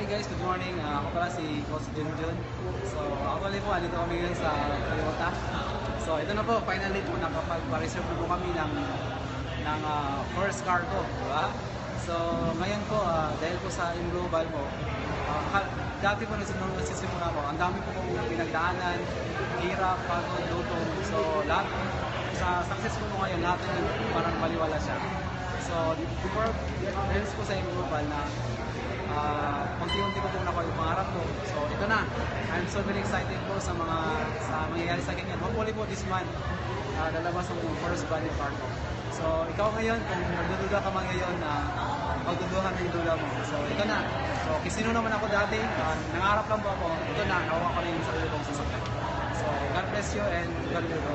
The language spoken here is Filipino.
guys, good morning. Ako pala si Coach Junjun. So ako pala po, andito kami ngayon sa Toyota. So ito na po, finally po nakapag-reserve na po kami ng first car ko. Diba? So ngayon po, dahil po sa Global po, dati po nagsisimula po, ang dami po pong pinagdaanan, hirap, pagod, lutong. So lahat, sa success po ngayon, lahat na parang baliwala siya. So before, dahil po sa Global na unti-unti ko po nakuha yung pangarap ko. So ito na, I'm so very excited po sa mangyayari sa akin yan. Hopefully po this month, lalabas ang first brand new car ko. So ikaw ngayon, kung nagdududa ka man ngayon, pagduduhan mo yung duda mo. So ito na. So kisino naman ako dati, nangarap lang po ako. Ito na, nakuha ko na yung sarili kong sasakyan. So God bless you and God will go.